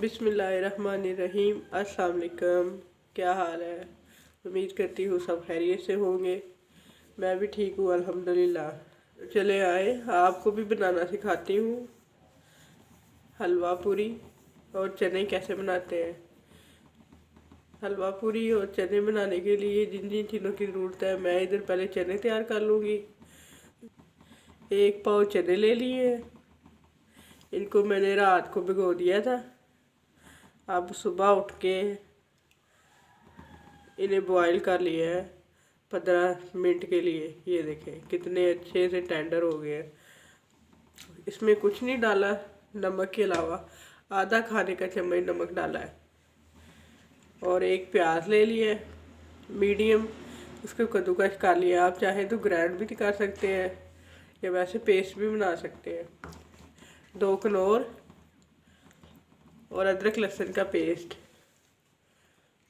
बिस्मिल्लाहिर्रहमानिर्रहीम। अस्सलाम वालेकुम। क्या हाल है? उम्मीद करती हूँ सब खैरियत से होंगे। मैं भी ठीक हूँ अल्हम्दुलिल्लाह। चले आए आपको भी बनाना सिखाती हूँ हलवा पूरी और चने कैसे बनाते हैं। हलवा पूरी और चने बनाने के लिए जिन जिन चीज़ों की ज़रूरत है मैं इधर पहले चने तैयार कर लूँगी। 1 पाव चने ले लिए, इनको मैंने रात को भिगो दिया था। अब सुबह उठ के इन्हें बॉईल कर लिया है 15 मिनट के लिए। ये देखें कितने अच्छे से टेंडर हो गए हैं। इसमें कुछ नहीं डाला नमक के अलावा, आधा खाने का चम्मच नमक डाला है। और 1 प्याज ले लिया है मीडियम, उसको कद्दूकस कर लिया। आप चाहें तो ग्राइंड भी कर सकते हैं या वैसे पेस्ट भी बना सकते हैं। 2 कनौर और अदरक लहसुन का पेस्ट।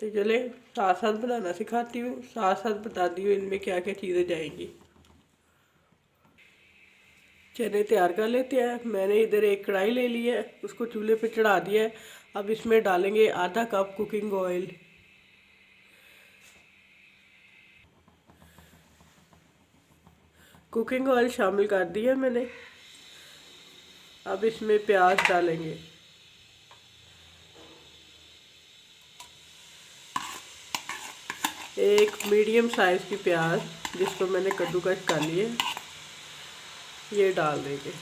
तो चले साथ साथ बनाना सिखाती हूँ, साथ साथ बताती हूँ इनमें क्या क्या चीज़ें जाएंगी। चने तैयार कर लेते हैं। मैंने इधर एक कढ़ाई ले ली है, उसको चूल्हे पे चढ़ा दिया है। अब इसमें डालेंगे आधा cup cooking oil. Cooking oil शामिल कर दिया मैंने। अब इसमें प्याज डालेंगे। एक मीडियम साइज़ की प्याज जिसको मैंने कद्दूकस कर लिया, ये डाल देंगे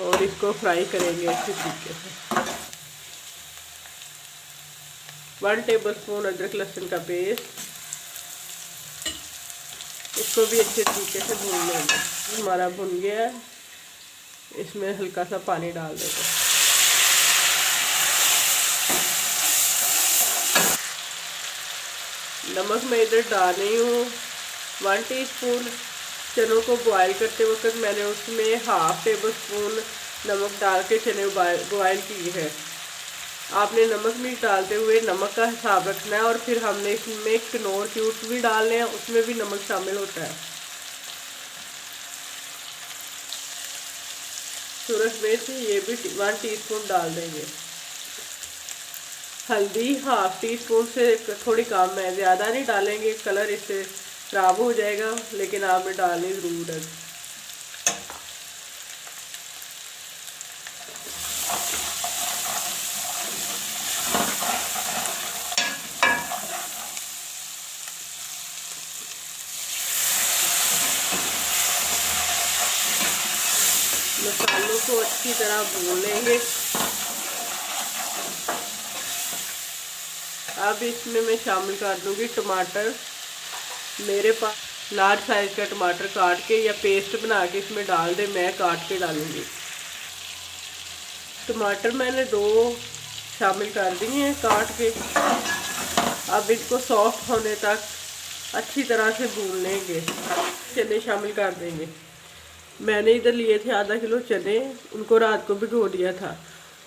और इसको फ्राई करेंगे अच्छे तरीके से। 1 टेबलस्पून अदरक लहसुन का पेस्ट, इसको भी अच्छे तरीके से भून लेंगे। हमारा भुन गया है, इसमें हल्का सा पानी डाल देंगे। नमक मैं इधर डाल रही हूँ 1 टीस्पून। चनों को बॉयल करते वक्त मैंने उसमें 1/2 टेबलस्पून नमक डाल के चने बॉयल की है। आपने नमक मिर्च डालते हुए नमक का हिसाब रखना है। और फिर हमने इसमें कनौर क्यूब्स भी डालने हैं, उसमें भी नमक शामिल होता है। सूरज मिर्च ये भी 1 टीस्पून डाल देंगे। हल्दी 1/2 टीस्पून से थोड़ी कम है, ज़्यादा नहीं डालेंगे, कलर इससे ख़राब हो जाएगा, लेकिन आपने डालनी ज़रूर है। मसालों को अच्छी तरह भून लेंगे। अब इसमें मैं शामिल कर दूंगी टमाटर। मेरे पास लार्ज साइज़ का टमाटर काट के या पेस्ट बना के इसमें डाल दे, मैं काट के डालूंगी। टमाटर मैंने 2 शामिल कर दिए हैं काट के। अब इसको सॉफ्ट होने तक अच्छी तरह से भून लेंगे। चने शामिल कर देंगे। मैंने इधर लिए थे आधा किलो चने, उनको रात को भिगो दिया था।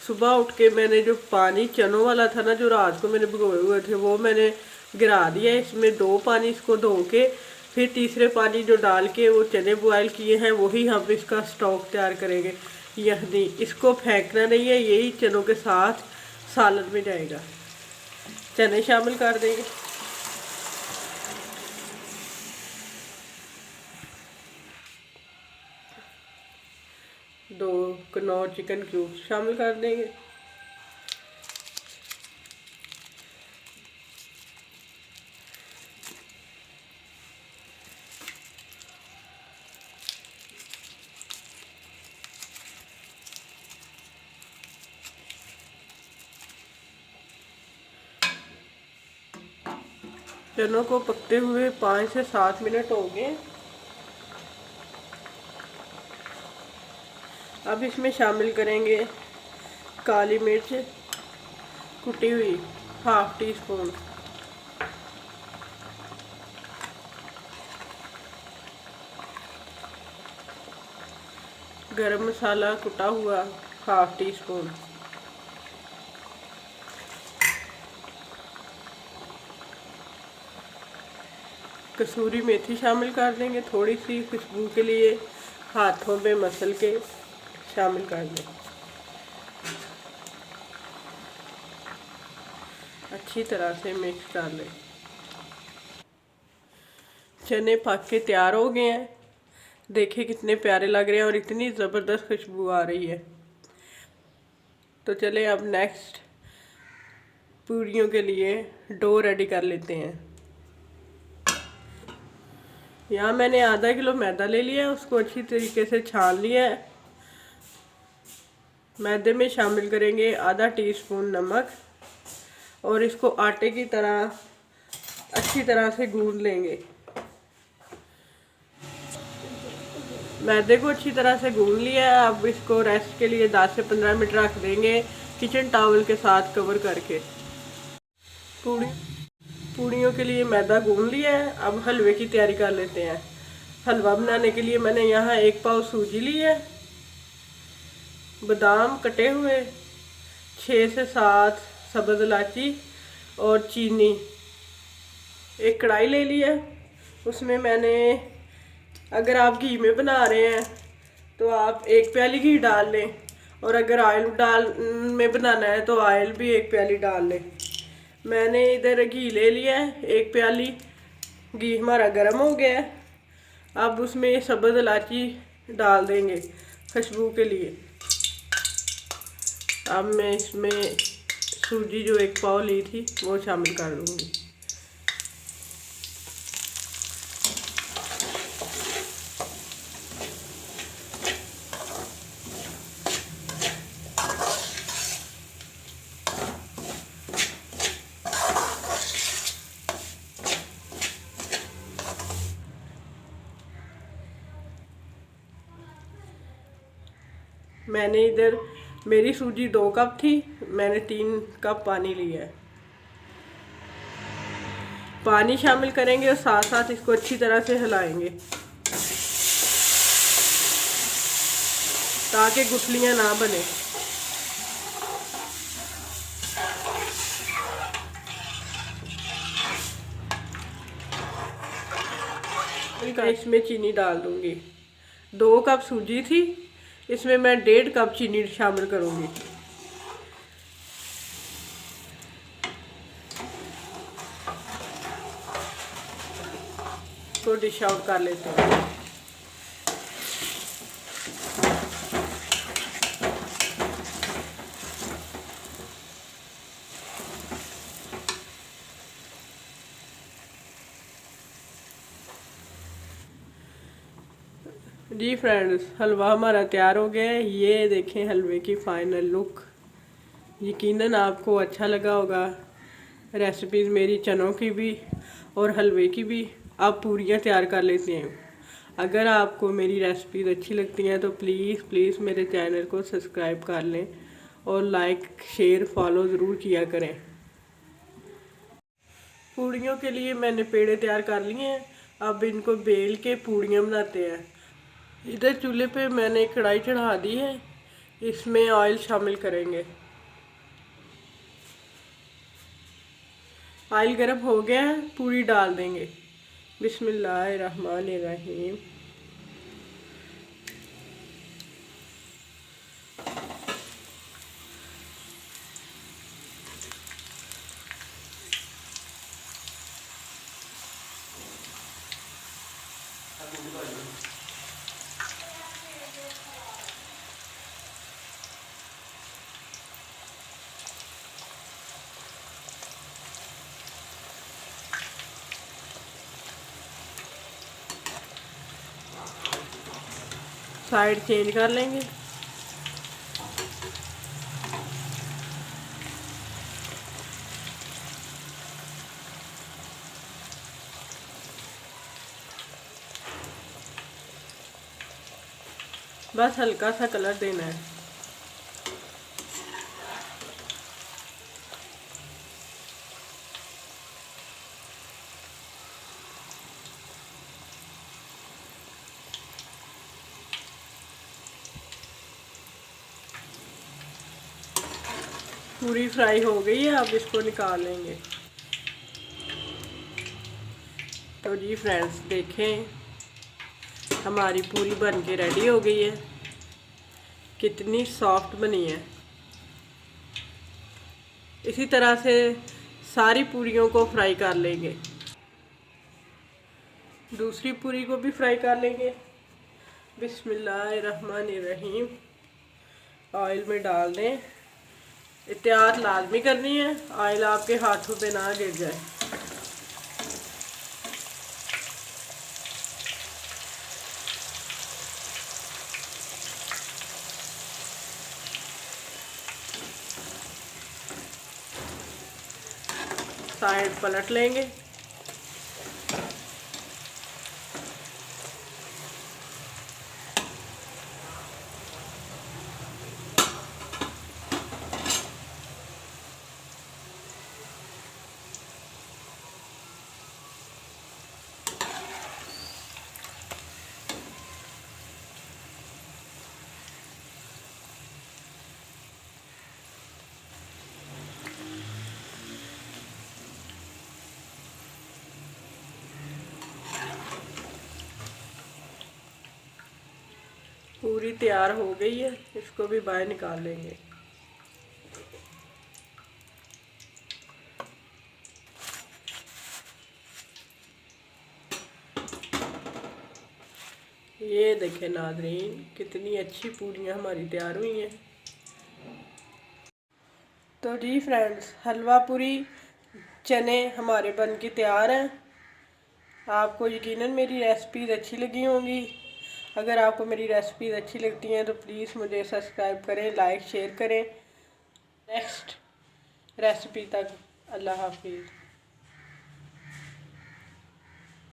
सुबह उठ के मैंने जो पानी चनों वाला था ना, जो रात को मैंने भिगोए हुए थे, वो मैंने गिरा दिया। इसमें 2 पानी इसको धो के फिर तीसरे पानी जो डाल के वो चने बॉयल किए हैं वही हम इसका स्टॉक तैयार करेंगे। यखनी इसको फेंकना नहीं है, यही चनों के साथ सालन में जाएगा। चने शामिल कर देंगे। दो कनौर चिकन क्यूब शामिल कर देंगे। चनों को पकते हुए 5 से 7 मिनट हो गए। अब इसमें शामिल करेंगे काली मिर्च कुटी हुई 1/2 टीस्पून, गरम मसाला कुटा हुआ 1/2 टीस्पून, कसूरी मेथी शामिल कर देंगे थोड़ी सी खुशबू के लिए, हाथों पे मसल के शामिल कर दें। अच्छी तरह से मिक्स कर लें। चने पक के तैयार हो गए हैं। देखिए कितने प्यारे लग रहे हैं और इतनी ज़बरदस्त खुशबू आ रही है। तो चले अब नेक्स्ट पूरियों के लिए डो रेडी कर लेते हैं। यहाँ मैंने आधा किलो मैदा ले लिया है, उसको अच्छी तरीके से छान लिया है। मैदे में शामिल करेंगे आधा टीस्पून नमक और इसको आटे की तरह अच्छी तरह से गूंद लेंगे। मैदे को अच्छी तरह से गूंद लिया है। अब इसको रेस्ट के लिए 10 से 15 मिनट रख देंगे किचन टॉवल के साथ कवर करके। पूड़ियों के लिए मैदा गूंद लिया है। अब हलवे की तैयारी कर लेते हैं। हलवा बनाने के लिए मैंने यहाँ 1 पाव सूजी ली है, बादाम कटे हुए, 6 से 7 सब्ज़ इलायची और चीनी। एक कढ़ाई ले ली है, उसमें मैंने, अगर आप घी में बना रहे हैं तो आप 1 प्याली घी डाल लें और अगर ऑयल में बनाना है तो ऑयल भी 1 प्याली डाल लें। मैंने इधर घी ले लिया है 1 प्याली। घी हमारा गर्म हो गया है। अब उसमें सब्ज़ इलायची डाल देंगे खुशबू के लिए। अब मैं इसमें सूजी जो 1 पाव ली थी वो शामिल कर दूँगी। मैंने इधर, मेरी सूजी 2 कप थी, मैंने 3 कप पानी लिया है। पानी शामिल करेंगे और साथ साथ इसको अच्छी तरह से हिलाएंगे ताकि गुठलियाँ ना बने। इसमें चीनी डाल दूंगी। 2 कप सूजी थी, इसमें मैं 1.5 कप चीनी शामिल करूंगी। तो डिश आउट कर लेते हैं। जी फ्रेंड्स, हलवा हमारा तैयार हो गया है। ये देखें हलवे की फाइनल लुक। यकीनन आपको अच्छा लगा होगा। रेसिपीज़ मेरी चनों की भी और हलवे की भी आप पूरियाँ तैयार कर लेते हैं। अगर आपको मेरी रेसिपीज़ अच्छी लगती हैं तो प्लीज़ मेरे चैनल को सब्सक्राइब कर लें और लाइक शेयर फॉलो ज़रूर किया करें। पूड़ियों के लिए मैंने पेड़े तैयार कर लिए हैं। अब इनको बेल के पूड़ियाँ बनाते हैं। इधर चूल्हे पे मैंने कढ़ाई चढ़ा दी है, इसमें ऑयल शामिल करेंगे। ऑयल गर्म हो गया है, पूरी डाल देंगे। बिस्मिल्लाहिर्रहमानिर्रहीम। साइड चेंज कर लेंगे। बस हल्का सा कलर देना है। पूरी फ्राई हो गई है, अब इसको निकाल लेंगे। तो जी फ्रेंड्स देखें, हमारी पूरी बन के रेडी हो गई है। कितनी सॉफ्ट बनी है। इसी तरह से सारी पूरियों को फ्राई कर लेंगे। दूसरी पूरी को भी फ्राई कर लेंगे। बिस्मिल्लाहिर्रहमानिर्रहीम। ऑयल में डाल दें। एहतियात लाजमी करनी है, ऑयल आपके हाथों पे ना गिर जाए। साइड पलट लेंगे। पूरी तैयार हो गई है, इसको भी बाहर निकाल लेंगे। ये देखें नाज़रीन, कितनी अच्छी पूरियाँ हमारी तैयार हुई हैं। तो जी फ्रेंड्स, हलवा पूरी चने हमारे बन के तैयार हैं। आपको यकीनन मेरी रेसिपीज़ अच्छी लगी होंगी। अगर आपको मेरी रेसिपीज़ अच्छी लगती हैं तो प्लीज़ मुझे सब्सक्राइब करें, लाइक शेयर करें। नेक्स्ट रेसिपी तक अल्लाह हाफिज़।